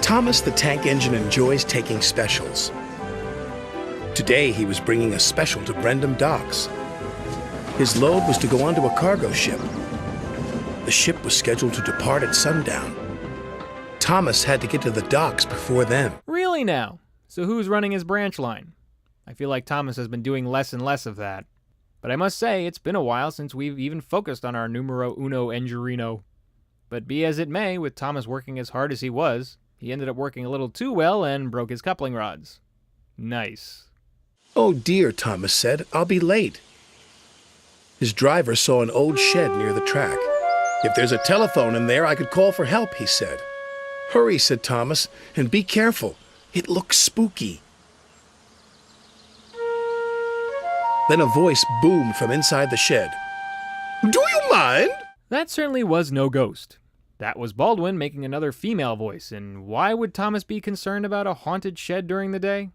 Thomas the Tank Engine enjoys taking specials. Today he was bringing a special to Brendam Docks. His load was to go onto a cargo ship. The ship was scheduled to depart at sundown. Thomas had to get to the docks before then. Really now? So who's running his branch line? I feel like Thomas has been doing less and less of that. But I must say, it's been a while since we've even focused on our numero uno engineerino. But be as it may, with Thomas working as hard as he was, he ended up working a little too well and broke his coupling rods. Nice. "Oh dear," Thomas said, "I'll be late." His driver saw an old shed near the track. "If there's a telephone in there, I could call for help," he said. "Hurry," said Thomas, "and be careful. It looks spooky." Then a voice boomed from inside the shed. "Do you mind?" That certainly was no ghost. That was Baldwin making another female voice, and why would Thomas be concerned about a haunted shed during the day?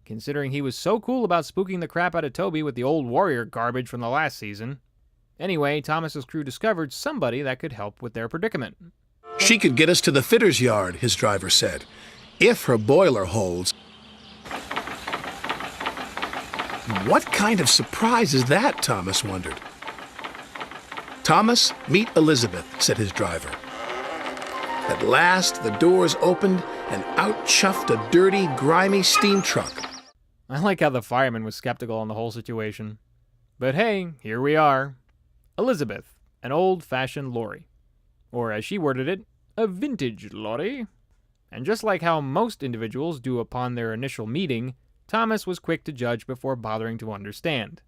Considering he was so cool about spooking the crap out of Toby with the old warrior garbage from the last season. Anyway, Thomas's crew discovered somebody that could help with their predicament. "She could get us to the fitter's yard," his driver said, "if her boiler holds." What kind of surprise is that, Thomas wondered. "Thomas, meet Elizabeth," said his driver. At last, the doors opened, and out chuffed a dirty, grimy steam truck. I like how the fireman was skeptical on the whole situation. But hey, here we are. Elizabeth, an old-fashioned lorry. Or as she worded it, a vintage lorry. And just like how most individuals do upon their initial meeting, Thomas was quick to judge before bothering to understand.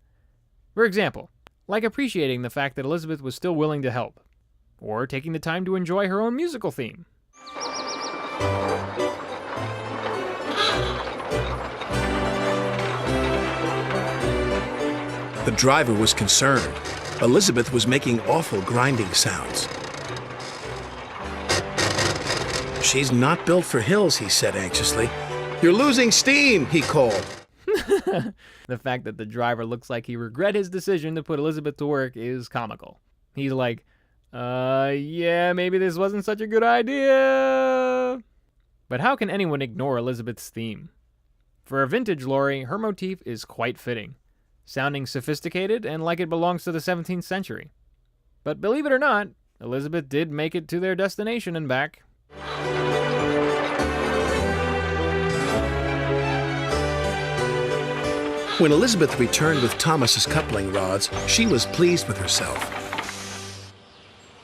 For example, like appreciating the fact that Elizabeth was still willing to help, or taking the time to enjoy her own musical theme. The driver was concerned. Elizabeth was making awful grinding sounds. "She's not built for hills," he said anxiously. "You're losing steam," he called. The fact that the driver looks like he regret his decision to put Elizabeth to work is comical. He's like, yeah, maybe this wasn't such a good idea. But how can anyone ignore Elizabeth's theme? For a vintage lorry, her motif is quite fitting, sounding sophisticated and like it belongs to the 17th century. But believe it or not, Elizabeth did make it to their destination and back. When Elizabeth returned with Thomas's coupling rods, she was pleased with herself.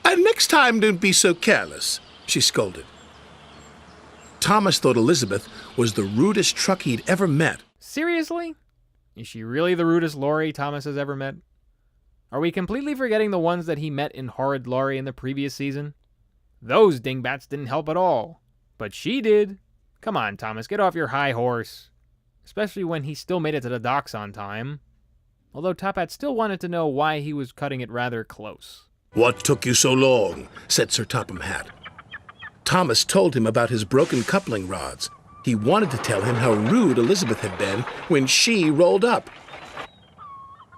"And next time, don't be so careless," she scolded. Thomas thought Elizabeth was the rudest truck he'd ever met. Seriously? Is she really the rudest lorry Thomas has ever met? Are we completely forgetting the ones that he met in Horrid Lorry in the previous season? Those dingbats didn't help at all. But she did. Come on, Thomas, get off your high horse. Especially when he still made it to the docks on time. Although Top Hat still wanted to know why he was cutting it rather close. "What took you so long?" said Sir Topham Hatt. Thomas told him about his broken coupling rods. He wanted to tell him how rude Elizabeth had been when she rolled up.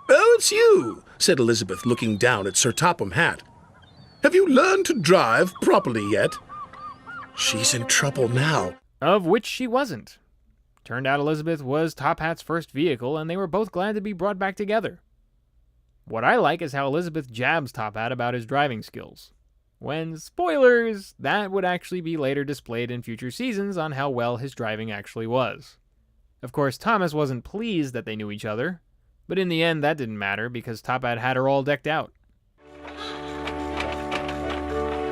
"Oh, it's you," said Elizabeth, looking down at Sir Topham Hatt. "Have you learned to drive properly yet?" She's in trouble now. Of which she wasn't. Turned out Elizabeth was Top Hat's first vehicle, and they were both glad to be brought back together. What I like is how Elizabeth jabs Top Hat about his driving skills. When, spoilers, that would actually be later displayed in future seasons on how well his driving actually was. Of course, Thomas wasn't pleased that they knew each other, but in the end that didn't matter because Top Hat had her all decked out.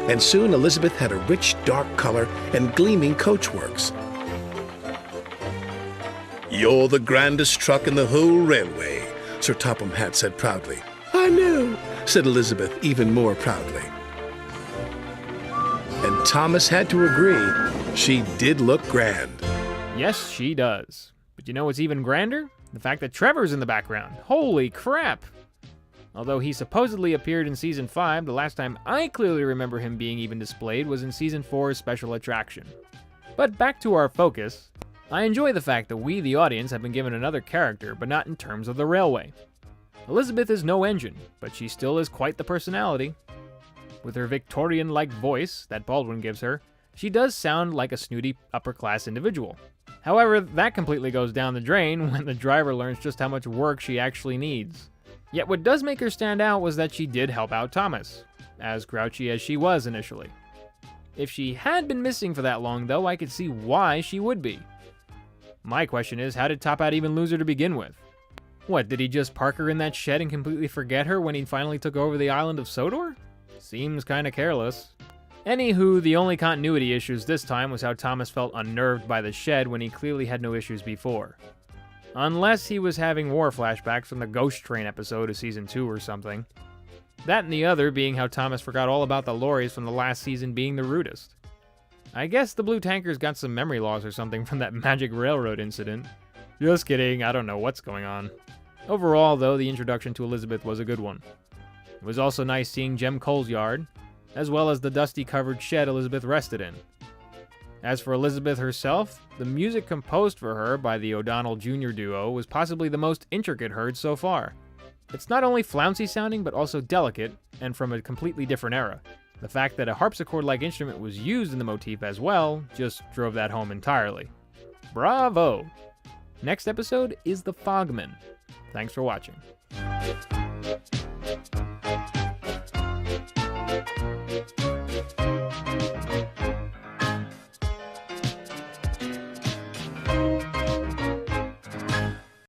And soon Elizabeth had a rich, dark color and gleaming coachworks. "You're the grandest truck in the whole railway," Sir Topham Hatt said proudly. "I know," said Elizabeth even more proudly. And Thomas had to agree. She did look grand. Yes, she does. But you know what's even grander? The fact that Trevor's in the background. Holy crap! Although he supposedly appeared in Season 5, the last time I clearly remember him being even displayed was in Season 4's special attraction. But back to our focus. I enjoy the fact that we, the audience, have been given another character, but not in terms of the railway. Elizabeth is no engine, but she still is quite the personality. With her Victorian-like voice that Baldwin gives her, She does sound like a snooty upper-class individual. However, that completely goes down the drain when the driver learns just how much work she actually needs. Yet what does make her stand out was that she did help out Thomas, as grouchy as she was initially. If she had been missing for that long, though, I could see why she would be. My question is, how did Top Hat even lose her to begin with? What, did he just park her in that shed and completely forget her when he finally took over the island of Sodor? Seems kinda careless. Anywho, the only continuity issues this time was how Thomas felt unnerved by the shed when he clearly had no issues before. Unless he was having war flashbacks from the Ghost Train episode of Season 2 or something. That and the other being how Thomas forgot all about the Lorrys from the last season being the rudest. I guess the Blue Tanker's got some memory loss or something from that Magic Railroad incident. Just kidding, I don't know what's going on. Overall, though, the introduction to Elizabeth was a good one. It was also nice seeing Jem Cole's yard, as well as the dusty-covered shed Elizabeth rested in. As for Elizabeth herself, the music composed for her by the O'Donnell Jr. duo was possibly the most intricate heard so far. It's not only flouncy sounding, but also delicate, and from a completely different era. The fact that a harpsichord-like instrument was used in the motif as well just drove that home entirely. Bravo! Next episode is The Fogman. Thanks for watching.